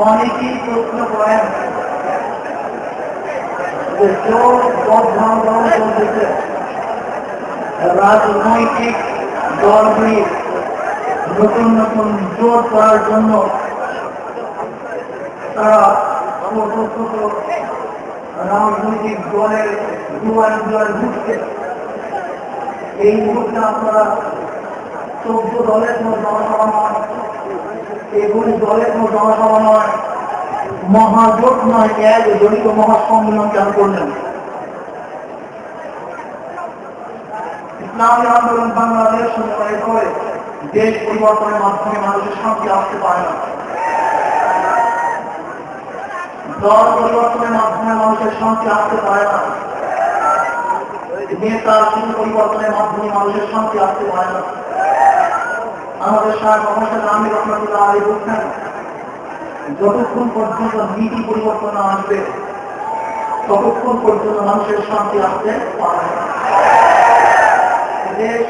অনেকেই প্রশ্ন করেন যে চলতেছে রাজনৈতিক দলগুলি নতুন নতুন জোট করার জন্য তারা ছোট ছোট রাজনৈতিক দলের দুয়ারে দুয়ারে ঘুরছে। এই মুহূর্তে আপনারা 14 দলের কোনো জনসভা নয়, এগুলি দলের কোনো জনসভা নয়, মহাজোট নয়, এক জড়িত মহাসম্মেলন চালু করলেন। ইসলামী আন্দোলন বাংলাদেশ মনে করে দেশ পরিবর্তনের মাধ্যমে মানুষের শান্তি আসতে পারে না, দল পরিবর্তনের মাধ্যমে মানুষের শান্তি আসতে পারে না, নেতা শুধু পরিবর্তনের মাধ্যমে মানুষের শান্তি আসতে পারে না। আমাদের সাহেব মোহাম্মদ আমির রহমতুল্লাহ আলী বলছেন, যতক্ষণ পর্যন্ত নীতি পরিবর্তন আসবে ততক্ষণ পর্যন্ত মানুষের শান্তি আসতে পারে না। দেশ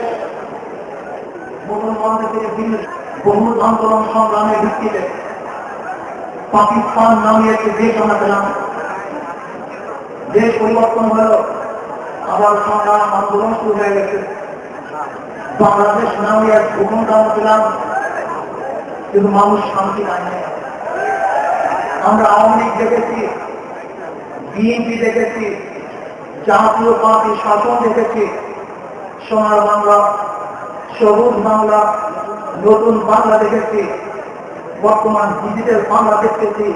মুসলমানদের থেকে ভিন্ন বহু আন্দোলন সংগ্রামের ভিত্তিতে পাকিস্তান নামে একটি দেশ আমরা পেলাম। দেশ পরিবর্তন হল, আবার সংগ্রাম আন্দোলন শুরু হয়ে গেছে। বাংলাদেশ নামে এক ভূখণ্ড আমরা পেলাম, কিন্তু মানুষ শান্তি নাই। আমরা আওয়ামী লীগ দেখেছি, বিএনপি দেখেছি, জাতীয় পার্টি শাসন দেখেছি, সোনার বাংলা, সবুজ বাংলা, নতুন বাংলা দেখেছি, বর্তমান ডিজিটাল বাংলা দেখতেছি,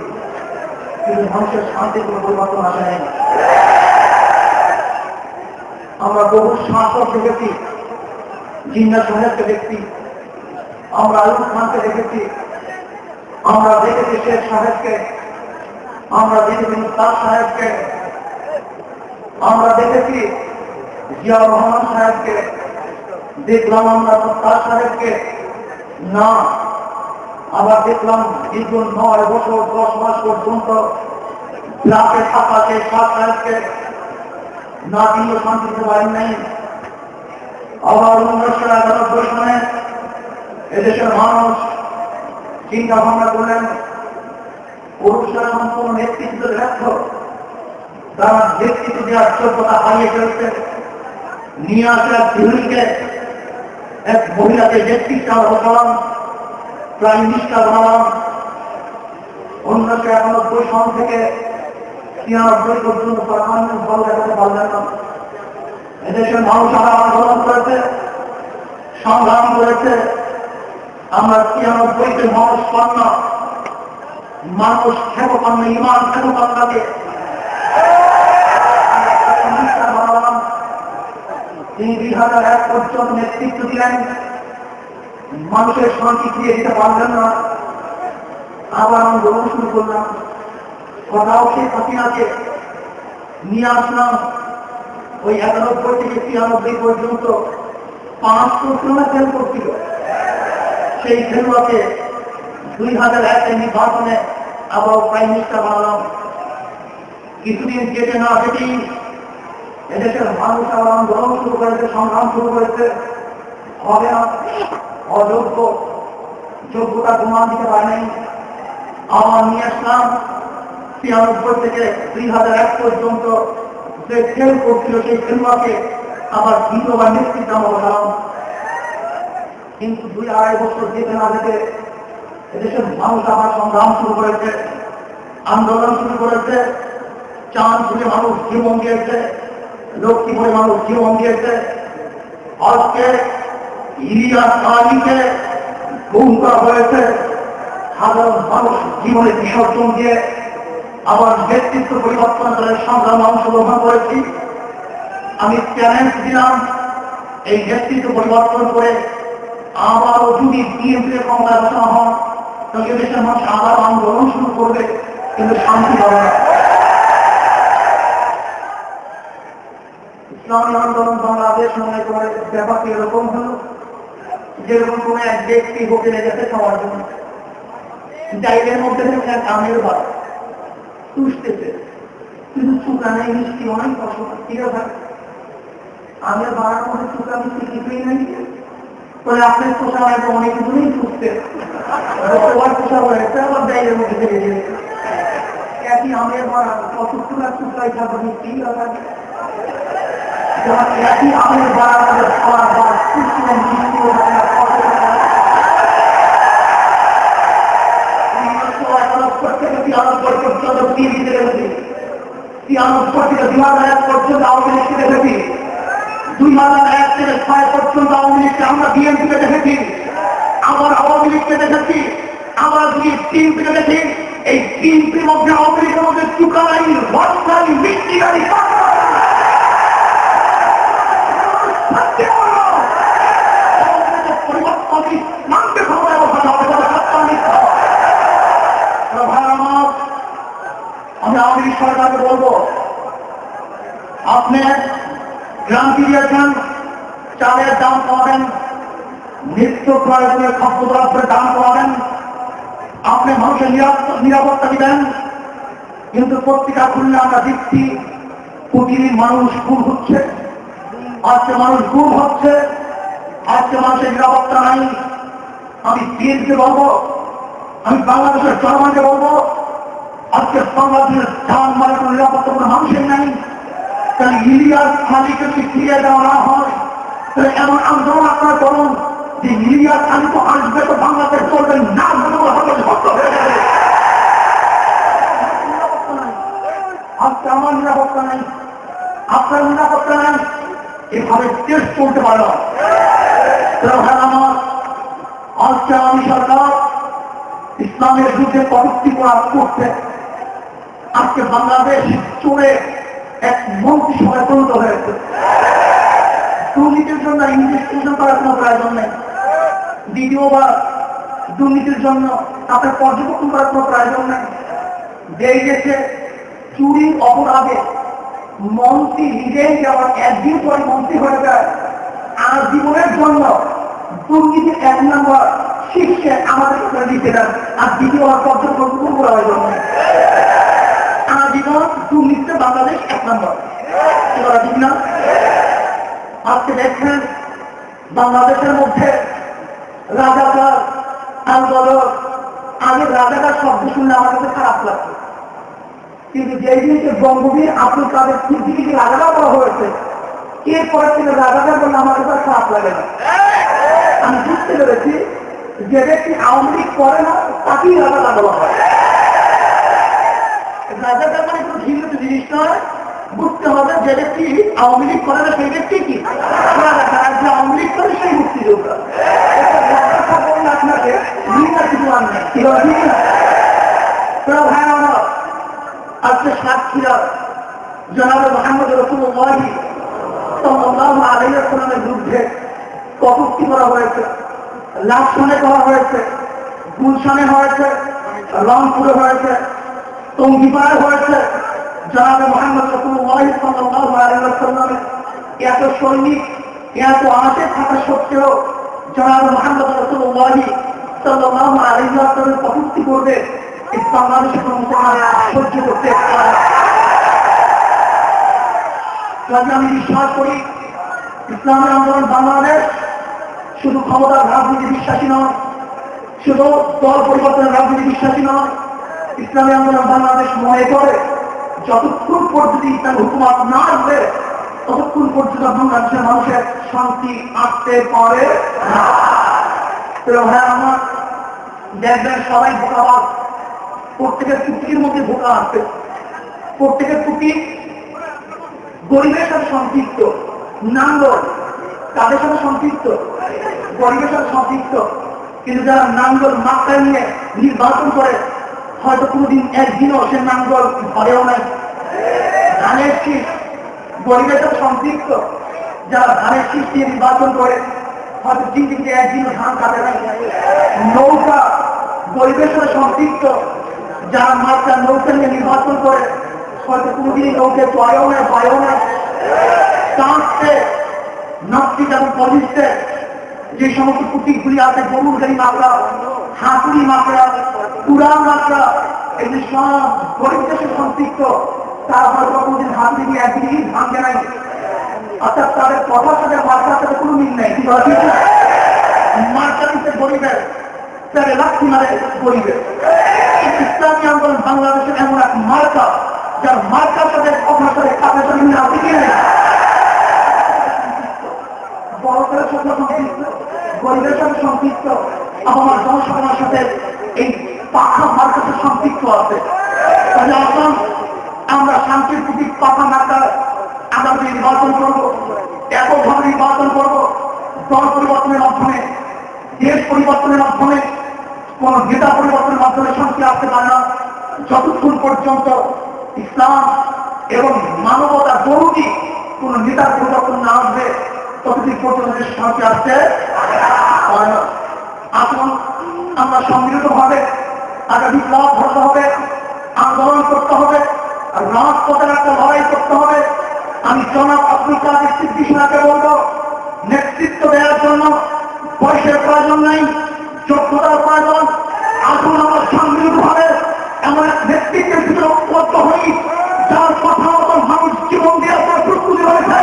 কিন্তু মানুষের শান্তির কোনো পরিবর্তন আসে নাই। আমরা বহু শাসক দেখেছি, জিন্না সাহেবকে দেখছি, আমরা আলম খানকে দেখেছি, আমরা দেখেছি শেখ সাহেবকে, আমরা দেখেছি মুস্তাক সাহেবকে, আমরা দেখেছি জিয়া রহমান সাহেবকে, দেখলাম আমরা মুস্তাক সাহেবকে না, আবার দেখলাম দীর্ঘ 9 বছর 10 মাস পর্যন্ত ব্লকে থাকা সেই সাহেবকে না দিল শান্তি দিতে পারেন নাই। আবার 1991 সালে এদেশের মানুষ চিন্তা ভাবনা করলেন, পুরুষরা সম্পূর্ণ নেতৃত্ব ব্যর্থ, তারা নেতৃত্ব দেওয়ার যোগ্যতা হারিয়ে ফেলছে, নিয়ে আসে এক গৃহিণীকে, এক মহিলাকে নেতৃত্ব বসালাম, প্রাইম মিনিস্টার বানালাম। 1991 সাল থেকে 93 পর্যন্ত প্রধানমন্ত্রী ফল দেখাতে পারলেন না। এদেশের মানুষ আরো আন্দোলন করেছে, সংগ্রাম করেছে। আমরা 93-তে মানুষ পান না, মানুষ খেপ পান না, ইমান খেপ পান তাকে বানালাম। তিনি 2001 পর্যন্ত নেতৃত্ব দিলেন, মানুষের শান্তি ফিরিয়ে দিতে পারলেন না। আবার আন্দোলন শুরু করলাম, কথাও সেই হাসিনাকে নিয়ে আসলাম। ওই 91 থেকে 93 পর্যন্ত 500 জন ফেল করছিল। সেই ফেলুয়াকে 2001 নির্বাচনে আবার প্রাইম মিনিস্টার বানালাম। কিছুদিন যেতে না যেতেই এদেশের মানুষ আবার আন্দোলন শুরু করেছে, সংগ্রাম শুরু করেছে। হবে না, অযোগ্য, যোগ্যতা প্রমাণ দিতে পারে নাই। আবার নিয়ে আসলাম 93 থেকে 2001 পর্যন্ত যে ফেল করছিল সেই ফেলুয়াকে আবার দ্বিতীয়বার নেতৃত্ব বসালাম। কিন্তু 2-2.5 বছর যেতে না যেতে এদেশের মানুষ আবার সংগ্রাম শুরু করেছে, আন্দোলন শুরু করেছে। চাঁদপুরে মানুষ জীবন দিয়েছে, লক্ষ্মীপুরে মানুষ জীবন দিয়েছে। আজকে ইলিয়াস আলীকে গুম করা হয়েছে, হাজার মানুষ জীবনে বিসর্জন দিয়ে আবার নেতৃত্ব পরিবর্তন করে সংগ্রামে অংশগ্রহণ করেছি। আমি চ্যালেঞ্জ দিলাম, এই নেতৃত্ব পরিবর্তন করে আবারও যদি বিএনপির ক্ষমতায় বসানো হয় তাহলে দেশের মানুষ আবার আন্দোলন শুরু করবে, কিন্তু শান্তি হবে না। ইসলামী আন্দোলন বাংলাদেশ মনে করে ব্যাপারটি এরকম হল, যেরকম কোন এক ব্যক্তি হোটেলে গেছে খাওয়ার জন্য, ডাইরের মধ্যে এক আমের বাদ তুষতেছে, কিন্তু চুকা নেই, মিষ্টি অনেক পছন্দ, ঠিক আছে আমের বাড়ার মধ্যে চুকা মিষ্টি কিছুই নেই, তাহলে আপনার পোষা হয়তো অনেক কিছুই চুষতে সবার পোষা হয়েছে, আবার ডাইরের মধ্যে ফেলে গেলে একই আমের বাড়া কত চুকা চুকাই থাকবে মিষ্টি থাকে, একই আমের বাড়ার মধ্যে খাওয়ার বার চুষতে মিষ্টি পর্যন্ত আওয়ামী লীগকে দেখেছি, 2001 থেকে 6 পর্যন্ত আওয়ামী লীগকে আমরা বিএনপিকে দেখেছি, আবার আওয়ামী লীগকে দেখেছি, আমরা যদি বিএনপিকে দেখি, এই বিএনপির মধ্যে আওয়ামী লীগের মধ্যে চুকালাই ভরসাই মিষ্টি গাড়ি পরিবর্তন মানতে ক্ষমতা অবস্থা হবে। আমি আওয়ামী লীগ সরকারকে বলবো, আপনি গ্রান্তি দিয়েছেন চালের দাম কমাবেন, নিত্য প্রয়োজনীয় খাদ্যদ্রব্যের দাম কমাবেন, আপনি মানুষের নিরাপত্তা দিবেন, কিন্তু পত্রিকা খুললে আমরা দেখছি কোটি মানুষ গুম হচ্ছে, আজকে মানুষ গুম হচ্ছে, আজকে মানুষের নিরাপত্তা নাই। আমি বিএনপিকে বলবো, আমি বাংলাদেশের জনগণকে বলবো, আজকে বাংলাদেশের ধান মালের কোন নিরাপত্তা কোনো মানুষের নাই। তাহলে ইলিয়াস আলীকে যদি ফিরিয়ে দেওয়া না হয়, তাহলে এমন আন্দোলন আপনারা করুন যে ইলিয়াস আলী তো আসবে, তো বাংলাদেশ চলবে না, হয়ে যাবে। আজকে আমার নিরাপত্তা নেই, আপনার নিরাপত্তা নেই, এভাবে দেশ চলতে পারে না। আমার আজকে আমি সরকার ইসলামের যুদ্ধে কটূক্তি করতে আজকে বাংলাদেশ চলে এক মন্ত্রিসভায় পরিণত হয়েছে। দুর্নীতির জন্য ইনভেস্টিগেশন করার কোনো প্রয়োজন নেই, দ্বিতীয়বার দুর্নীতির জন্য তাদের পর্যবেক্ষণ করার কোনো প্রয়োজন নেই। যেই দেশে চুরির অপরাধে মন্ত্রী নিজেই যেমন একদিন পরে মন্ত্রী হয়ে যায়, আর জীবনের জন্য দুর্নীতির 1 নম্বর শিক্ষা আমাদের কাছে দিতে দেন, আর দ্বিতীয়বার পর্যবেক্ষণ করা হয় জন্য জীবন দুর্নীতিতে বাংলাদেশ 1 নম্বর। ঠিক না? আজকে দেখছেন বাংলাদেশের মধ্যে রাজাকার আন্দোলন, আগে রাজাকার শব্দ শুনলে আমার কাছে খারাপ লাগছে, কিন্তু যেই দিনকে বঙ্গবীর আব্দুল কাদের সিদ্দিকীকে রাজাকার করা হয়েছে, এরপরে থেকে রাজাকার বললে আমার কাছে খারাপ লাগে না। আমি বুঝতে পেরেছি যে ব্যক্তি আওয়ামী লীগ করে না তাকেই রাজাকার বলা হয়। রাজাকার মানে কোনো ভিন্ন জিনিস নয়, বুঝতে হবে যে ব্যক্তি আওয়ামী লীগ করে না সেই ব্যক্তি কি রাজাকার, আর যে আওয়ামী লীগ করে সেই মুক্তিযোদ্ধা। বললে আপনাকে কিছু আর নেই, ঠিক না? ভাই আমার আজকে সাক্ষীরা জনাবে মুহাম্মদ রাসূলুল্লাহ সাল্লাল্লাহু আলাইহি ওয়াসাল্লামের বিরুদ্ধে কটূক্তি করা হয়েছে, লাশনে করা হয়েছে, গুলশানে হয়েছে, রংপুরে হয়েছে, টঙ্গিপাড়ায় হয়েছে। জনাবে মুহাম্মদ রাসূলুল্লাহ সাল্লাল্লাহু আলাইহি ওয়াসাল্লামের এত সৈনিক, এত আশে থাকা সত্ত্বেও জনাবে মুহাম্মদ রাসূলুল্লাহ সাল্লাল্লাহু আলাইহি ওয়াসাল্লামের কটূক্তি করবে এই বাংলাদেশের কোনো মুসলমান সহ্য করতে পারে না। আমি বিশ্বাস করি ইসলামের আন্দোলন বাংলাদেশ শুধু ক্ষমতার রাজনীতি বিশ্বাসী নয়, শুধু দল পরিবর্তনের রাজনীতি বিশ্বাসী নয়। ইসলামী আন্দোলন বাংলাদেশ মনে করে যতক্ষণ পর্যন্ত ইসলাম হুকুমত না আসবে ততক্ষণ পর্যন্ত বাংলাদেশের মানুষের শান্তি আসতে পারে না। হ্যাঁ, আমার দেখবেন সবাই ভোটাবাদ, প্রত্যেকের চুক্তির মধ্যে ভোটা আসবে, প্রত্যেকের চুক্তি গরিবের সাথে সম্পৃক্ত, নাঙ্গল তাদের সাথে সম্পৃক্ত, গরিবের সাথে সম্পৃক্ত, কিন্তু যারা নাঙ্গল মাথায় নিয়ে নির্বাচন করে হয়তো কোনোদিন একদিনও সে নাঙ্গল ঘরেও নাই। ধানের শীষ গরিবের সাথে সম্পৃক্ত, যারা ধানের শীষ নিয়ে নির্বাচন করে হয়তো দিনকে একদিনও ধান কাটে নাই। নৌকা গরিবের সাথে সম্পৃক্ত, যারা মাত্রা নৌকা নিয়ে নির্বাচন করে হয়তো কোনোদিনই নৌকে চড়েও নাই, পায়েও নাই। চাঁদতে নাস্তিক এবং পলিশতে যে সমস্ত প্রতীকগুলি আছে, গরুর গাড়ি মাত্রা, হাতুড়ি মাত্রা, উড়ান মাত্রা, এগুলি সব গরিব দেশের সম্পৃক্ত। তারা হয়তো কোনোদিন হাতুড়ি দিয়ে একদিনই ভাঙবে নাই। অর্থাৎ তাদের কথার সাথে মার্কার সাথে কোনো মিল নেই। মার্কা দিচ্ছে গরিবের, তাদের লাঠি মারে গরিবের। ইসলামী আন্দোলন বাংলাদেশের এমন এক মার্কা, যার মার্কার সাথে কথার সাথে কাপের সাথে মিল আছে কি নেই। বড়দের সাথে সম্পৃক্ত, গরিবের সাথে সম্পৃক্ত, আমার জনসাধারণের সাথে এই পাখা মার্কার সাথে সম্পৃক্ত আছে। তাহলে আসুন আমরা শান্তির প্রতীক পাখা মার্কা আমরা নির্বাচন করবো, এককভাবে নির্বাচন করবো। দল পরিবর্তনের মাধ্যমে, দেশ পরিবর্তনের মাধ্যমে, কোন নেতা পরিবর্তনের মাধ্যমে শান্তি আসতে পারে না। যতক্ষণ পর্যন্ত ইসলাম এবং মানবতা জরুরি কোন নেতার পরিবর্তন না আসবে, ততদিন পর্যন্ত শান্তি আসতে পারে না। আসুন আমরা সম্মিলিত ভাবে আগে বিপ্লব ধরতে হবে, আন্দোলন করতে হবে, রাজপথের একটা লড়াই করতে হবে। আমি জনাব আব্দুল কাদের সিদ্দিকী সাহেবকে বলবো, নেতৃত্ব দেওয়ার জন্য বয়সের প্রয়োজন নেই, যোগ্যতার প্রয়োজন। আসুন আমরা সম্মিলিত ভাবে এমন এক নেতৃত্বের ভিতরে ঐক্যবদ্ধ হই, যার কথা মতো মানুষ জীবন দেওয়ার পর প্রস্তুতি রয়েছে।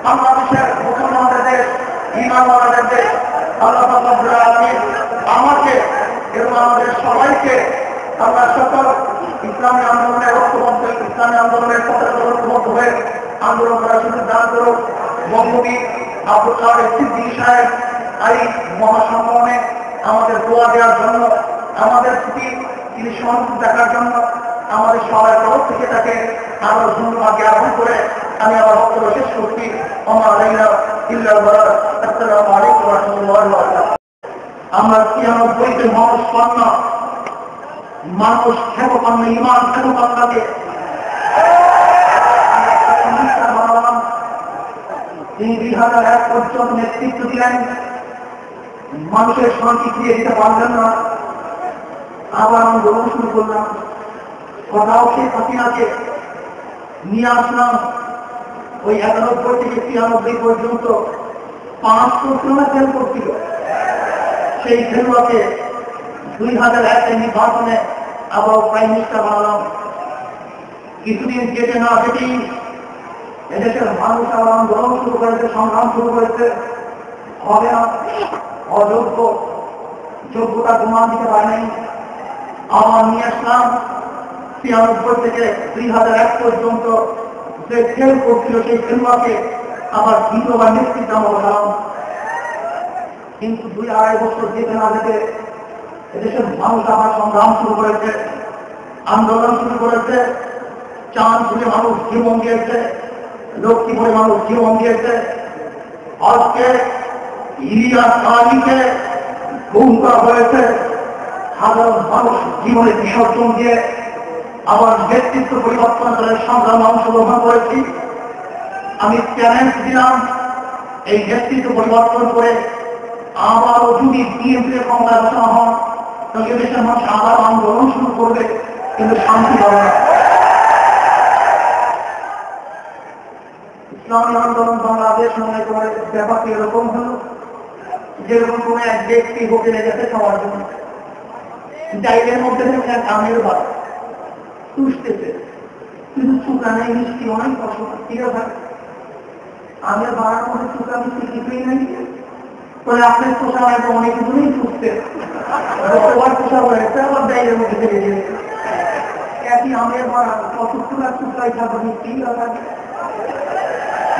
বাংলাদেশের মুসলমানদের দেশ, ইমানওয়ালাদের দেশ। আল্লাহ রাব্বুল আলামিন আমাকে এবং আমাদের সবাইকে আল্লাহ সকল ইসলামী আন্দোলনের ঐক্যবদ্ধ, ইসলামী আন্দোলনের পথে ঐক্যবদ্ধ হয়ে আন্দোলন করার সুযোগ দান করুন। বঙ্গবীর আব্দুল কাদের সিদ্দিকী সাহেব এই মহাসম্মেলনে আমাদের দোয়া দেওয়ার জন্য, আমাদের প্রতি তিনি সহানুভূতি দেখার জন্য আমাদের সবার তরফ থেকে তাকে আরো ধন্যবাদ জ্ঞাপন করে আমি আমার বক্তব্য শেষ করছি। আসসালামু আলাইকুম ওয়া রাহমাতুল্লাহি ওয়া বারাকাতুহু। আমরা 93তে মানুষ পান্না, মানুষ খেলো পান্না, ইমান খেলো পান্নাকে তিনি 2001 পর্যন্ত নেতৃত্ব দিলেন। মানুষের শান্তি ফিরিয়ে দিতে পারলেন না, আবার আন্দোলন শুরু করলাম। কথাও সেই হাসিনাকে নিয়ে আসলাম। ওই 91 থেকে 93 পর্যন্ত 500 জন ফেল করছিল। সেই ফেলুয়াকে 2001 নির্বাচনে আবার প্রাইম মিনিস্টার বানালাম। কিছুদিন যেতে না যেতেই এদেশের মানুষ আবার আন্দোলন শুরু করেছে, সংগ্রাম শুরু করেছে। হবে না, অযোগ্য, যোগ্যতা প্রমাণ দিতে পারেনি। আবার নিয়ে আসলাম 93 থেকে 2001 পর্যন্ত যে ফেল করছিল সেই ফেলুয়াকে আবার দ্বিতীয়বার নেতৃত্ব বললাম। কিন্তু 2-2.5 বছর যেতে না যেতে এদেশের মানুষ আবার সংগ্রাম শুরু করেছে, আন্দোলন শুরু করেছে। চাঁদপুরে মানুষ জীবন দিয়েছে, লক্ষ্মীপুরে মানুষ জীবন দিয়েছে। আজকে ইলিয়াস আলীকে গুম করা হয়েছে। সাধারণ মানুষ জীবনে বিসর্জন দিয়ে আবার নেতৃত্ব পরিবর্তন করে সংগ্রামে অংশগ্রহণ করেছি। আমি চ্যালেঞ্জ দিলাম, এই নেতৃত্ব পরিবর্তন করে আবারও যদি বিএনপি ক্ষমতা বসানো হন, তাহলে দেশের মানুষ আবার আন্দোলন শুরু করবে, কিন্তু শান্তি হবে না। ইসলামী আন্দোলন বাংলাদেশ মনে করে ব্যাপারটি এরকম হল, যেরকম কোন এক ব্যক্তি হোটেলে গেছে খাওয়ার জন্য, ডাইলের মধ্যে এক আমের ভাত তুষতেছে, কিন্তু চুকা নেই, মিষ্টি অনেক পছন্দ, ঠিক আছে। আমের ভাড়ার মধ্যে চুকা মিষ্টি কিছুই নেই, তাহলে আপনার পোষা হয় অনেক কিছুই চুষতে, সবার পোষা হয়েছে, আবার ডাইলের মধ্যে চলে গেছে। একই আমের ভাড়া কত চুকা চুকাই থাকবে, মিষ্টি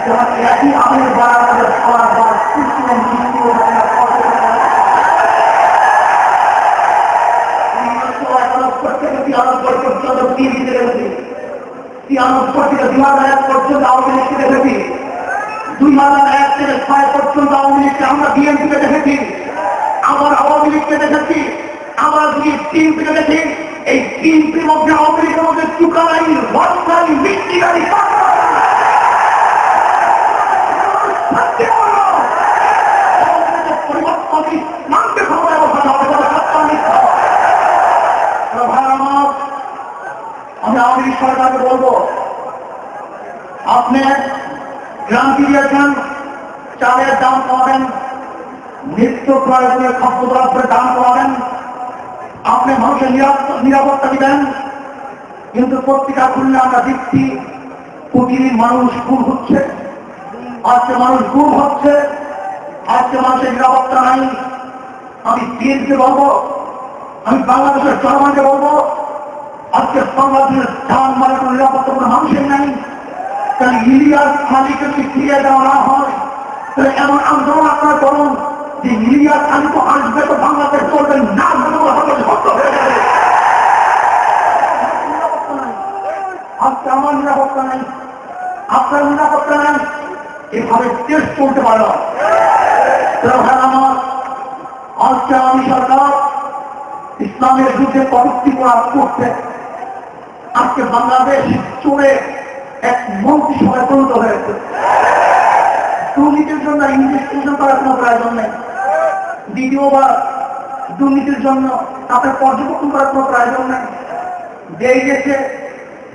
যখন একই আমের বাড়ানোর খাওয়ার বার কৃষ্ণের মৃত্যু পর্যন্ত আওয়ামী লীগকে দেখেছি, 2001 থেকে 6 পর্যন্ত আওয়ামী লীগকে আমরা বিএনপিকে দেখেছি, আবার আওয়ামী লীগকে দেখেছি, আমরা যদি টিমকে দেখি, এই টিমটির মধ্যে আওয়ামী লীগের মধ্যে চুকালাই বর্ষাই মিষ্টিগাড়ি পরিবর্তন মানতে ক্ষমতা অবস্থা হবে আমি আওয়ামী লীগ সরকারকে বলবো, আপনি গ্রান্তি দিয়েছেন চালের দাম কমাবেন, নিত্য প্রয়োজনীয় খাদ্যদ্রব্যের দাম কমাবেন, আপনি মানুষের নিরাপত্তা দিবেন, কিন্তু পত্রিকা খুললে আমরা দেখছি কোটি মানুষ গুম হচ্ছে, আজকে মানুষ গুম হচ্ছে, আজকে মানুষের নিরাপত্তা নাই। আমি বিএনপিকে বলবো, আমি বাংলাদেশের জনগণকে বলবো, আজকে বাংলাদেশের ধান মানে কোনো নিরাপত্তা কোনো মানুষের নাই। তাহলে ইলিয়াস আলীকে যদি ফিরিয়ে দেওয়া না হয়, তাহলে এমন আন্দোলন আপনারা করুন যে ইলিয়াস আলী তো আসবে, তো বাংলাদেশ চলবে না, সত্য হয়ে যাবে। আজকে আমার নিরাপত্তা নেই, আপনার নিরাপত্তা নেই, এভাবে দেশ চলতে পারে না। আমার আজকে আমি সরকার ইসলামের যুদ্ধে কটূক্তি করছে, আজকে বাংলাদেশ চলে এক মন্ত্রিসভায় পরিণত হয়েছে। দুর্নীতির জন্য ইনভেস্টিগেশন করার কোনো প্রয়োজন নেই, দ্বিতীয়বার দুর্নীতির জন্য তাদের পর্যবেক্ষণ করার কোনো প্রয়োজন নেই। যেই দেশে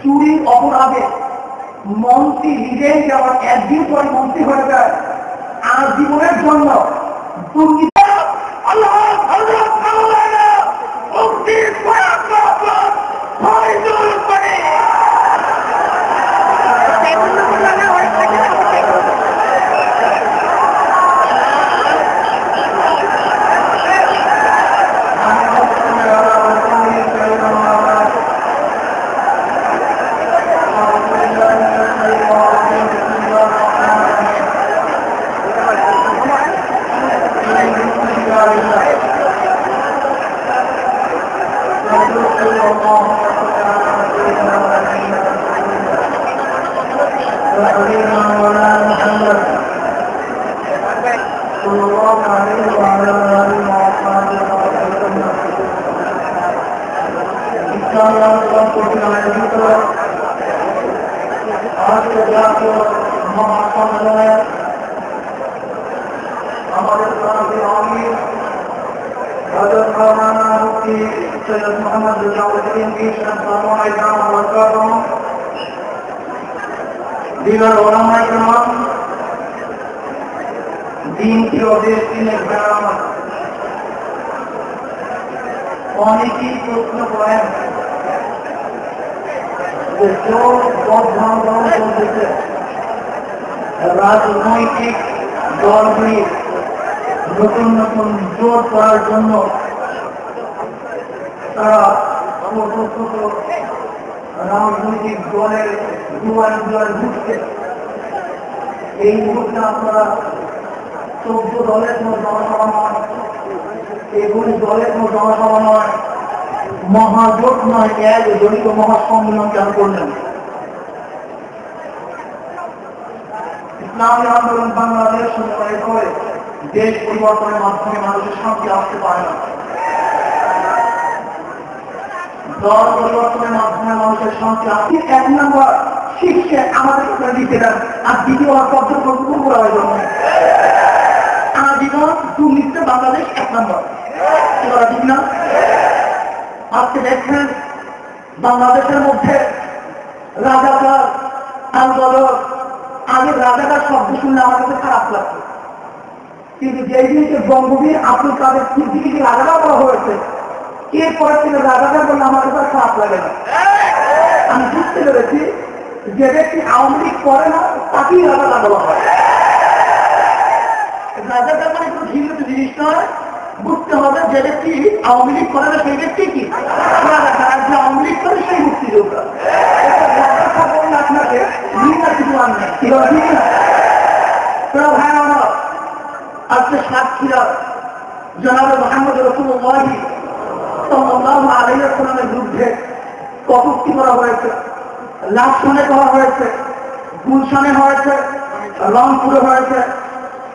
চুরি অপরাধে মন্ত্রী নিজেই যেমন একদিন পরে মন্ত্রী হয়ে যায়, আর জীবনের জন্য দুর্নীতি আমাদের মোহাম্মদ দিনের ওলামায়ে কেরাম দিন প্রিয় দেশ দিনের মেরামত অনেকেই প্রশ্ন করেন যে জোর পথ চলতেছে রাজনৈতিক দলগুলি নতুন নতুন জোর করার জন্য তারা রাজনৈতিক দলের দুয়ারে দুয়ারে ঘুরছে। এই মুহূর্তে আপনারা 14 দলের কোনো জনসভা নয়, এগুলি দলের কোনো জনসভা নয়, মহাজোট নয়, এক জড়িত মহাসম্মেলন কেন করলেন? ইসলামী আন্দোলন বাংলাদেশ সংগঠিত হয়ে দেশ পরিবর্তনের মাধ্যমে মানুষের শান্তি আসতে পারে না। দল পরিবর্তনের মাধ্যমে মানুষের শান্তি আসতে 1 নম্বর শিক্ষা আমাদের কাছে দিতে দেন, আর দ্বিতীয় পর্যটন করা হয় জন্য আজীবন দুর্নীতিতে বাংলাদেশ 1 নম্বর। ঠিক না? আজকে দেখছেন বাংলাদেশের মধ্যে রাজাকার আন্দোলন, আগে রাজাকার শব্দ শুনলে আমার কাছে খারাপ লাগছে, কিন্তু যেই দিনকে বঙ্গবীর আব্দুল কাদের সিদ্দিকীকে রাজাকার করা হয়েছে, এরপরে থেকে রাজাকার বললে আমার কাছে খারাপ লাগে না। আমি বুঝতে পেরেছি যে ব্যক্তি আওয়ামী লীগ করে না তাকেই রাজাকার বলা হয়। রাজাকার মানে কোনো ভিন্ন জিনিস নয়, বুঝতে হবে যে ব্যক্তি আওয়ামী লীগ করে না সেই ব্যক্তি কি রাজাকার, আর যে আওয়ামী লীগ করে সেই মুক্তিযোদ্ধা। আপনাকে কিছু আনবে, ঠিক আছে? ভাই আমার আজকে সাক্ষীরা জনাবে মুহাম্মদ রাসূলুল্লাহ সাল্লাল্লাহু আলাইহি ওয়াসাল্লামের বিরুদ্ধে কটূক্তি করা হয়েছে, লাশনে করা হয়েছে, গুলশানে হয়েছে, রংপুরে হয়েছে,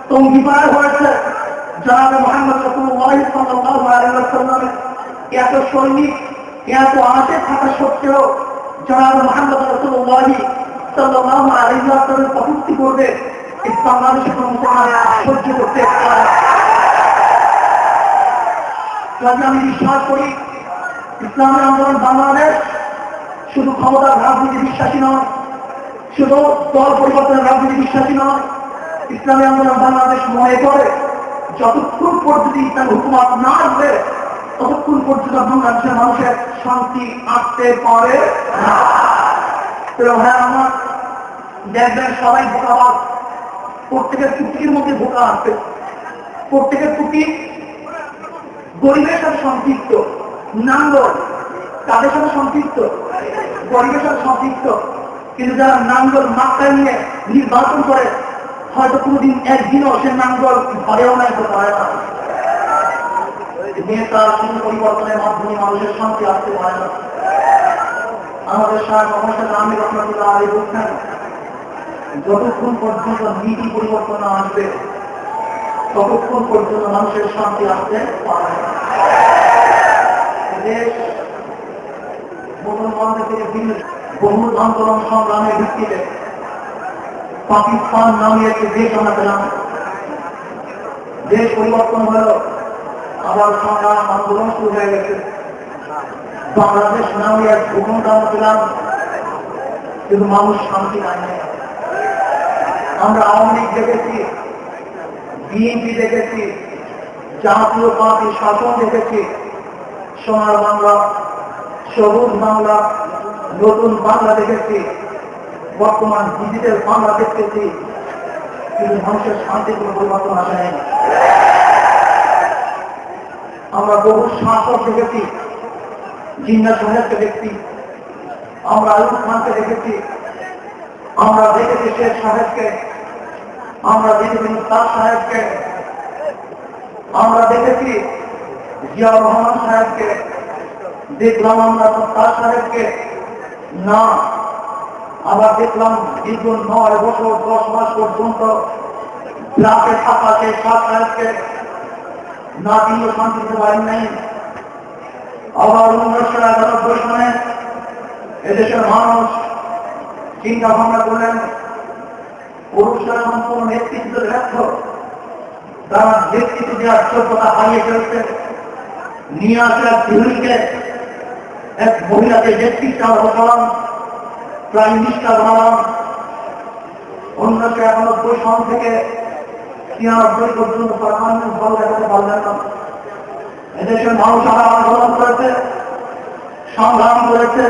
টঙ্গিপাড়ায় হয়েছে। জনাবে মুহাম্মদ রাসূলুল্লাহ সাল্লাল্লাহু আলাইহি ওয়াসাল্লামের এত সৈনিক এত আশে থাকা সত্ত্বেও জনাবে মুহাম্মদ রাসূলুল্লাহ সাল্লাল্লাহু আলাইহি ওয়াসাল্লামের কটূক্তি করবে এই বাংলাদেশের কোনো মুসলমান সহ্য করতে পারে না। আমি বিশ্বাস করি ইসলামের আন্দোলন বাংলাদেশ শুধু ক্ষমতার রাজনীতি বিশ্বাসী নয়, শুধু দল পরিবর্তনের রাজনীতি বিশ্বাসী নয়। ইসলামী আন্দোলন বাংলাদেশ মনে করে যতক্ষণ পর্যন্ত ইসলাম হুকুমত না আসবে ততক্ষণ পর্যন্ত বাংলাদেশের মানুষের শান্তি আসতে পারে না। হ্যাঁ আমার দেখবেন সবাই ভোটাবাদ, প্রত্যেকের টুকির মধ্যে ভোটা আসবে, প্রত্যেকের টুকি গরিবের সাথে সম্পৃক্ত, নাঙ্গল তাদের সাথে সম্পৃক্ত, গরিবের সাথে সম্পৃক্ত। কিন্তু যারা নাঙ্গল মাত্রায় নিয়ে নির্বাচন করে হয়তো কোনোদিন একদিনও সে নাঙ্গল ঘরেও নাই তো পারে না। নেতা শুধু পরিবর্তনের মাধ্যমে মানুষের শান্তি আসতে পারে না। আমাদের শাহ মোহাম্মদ আমির রহমাতুল্লাহ আলাইহি বলছেন যতক্ষণ পর্যন্ত নীতি পরিবর্তন না আসবে ততক্ষণ পর্যন্ত মানুষের শান্তি আসতে পারে না। দেশ মুসলমানদের থেকে ভিন্ন বহু আন্দোলন সংগ্রামের ভিত্তিতে পাকিস্তান নামে একটি দেশ আমরা পেলাম। দেশ পরিবর্তন হল, আবার সংগ্রাম আন্দোলন শুরু হয়ে গেছে। বাংলাদেশ নামে এক ভূখণ্ড আমরা পেলাম, কিন্তু মানুষ শান্তি নাই। আমরা আওয়ামী লীগ দেখেছি, বিএনপি দেখেছি, জাতীয় পার্টি শাসন দেখেছি, সোনার বাংলা, সবুজ বাংলা, নতুন বাংলা দেখেছি, বর্তমান ডিজিটাল বাংলা দেখতেছি, কিন্তু মানুষের শান্তির কোনো পরিবর্তন আসে নাই। আমরা বহু শাসক দেখেছি, জিন্না সাহেবকে দেখছি, আমরা আয়ুব খানকে দেখেছি, আমরা দেখেছি শেখ সাহেবকে, আমরা দেখেছি মুস্তাক সাহেবকে, আমরা দেখেছি জিয়াউর রহমান সাহেবকে, দেখলাম আমরা মুস্তাক সাহেবকে না, আবার দেখলাম দীর্ঘ 9 বছর 10 মাস পর্যন্ত রাতে থাকা সেই সাহেবকে না দিয়ে শান্তি দিতে পারেন নাই। আবার 1991 সালে এদেশের মানুষ চিন্তা ভাবনা করলেন পুরুষের সম্পূর্ণ নেতৃত্ব ব্যর্থ, তারা নেতৃত্ব দেওয়ার যোগ্যতা হারিয়ে ফেলছে। নিয়ে আসে এক গৃহিণীকে, এক মহিলাকে নেতৃত্ব বসালাম, প্রায় নিষ্ঠা বানালাম। 1991 সাল থেকে 93 পর্যন্ত পারমানেন্ট ফল দেখাতে পারলেন না। এদেশের মানুষ আরো আন্দোলন করেছে, সংগ্রাম করেছে,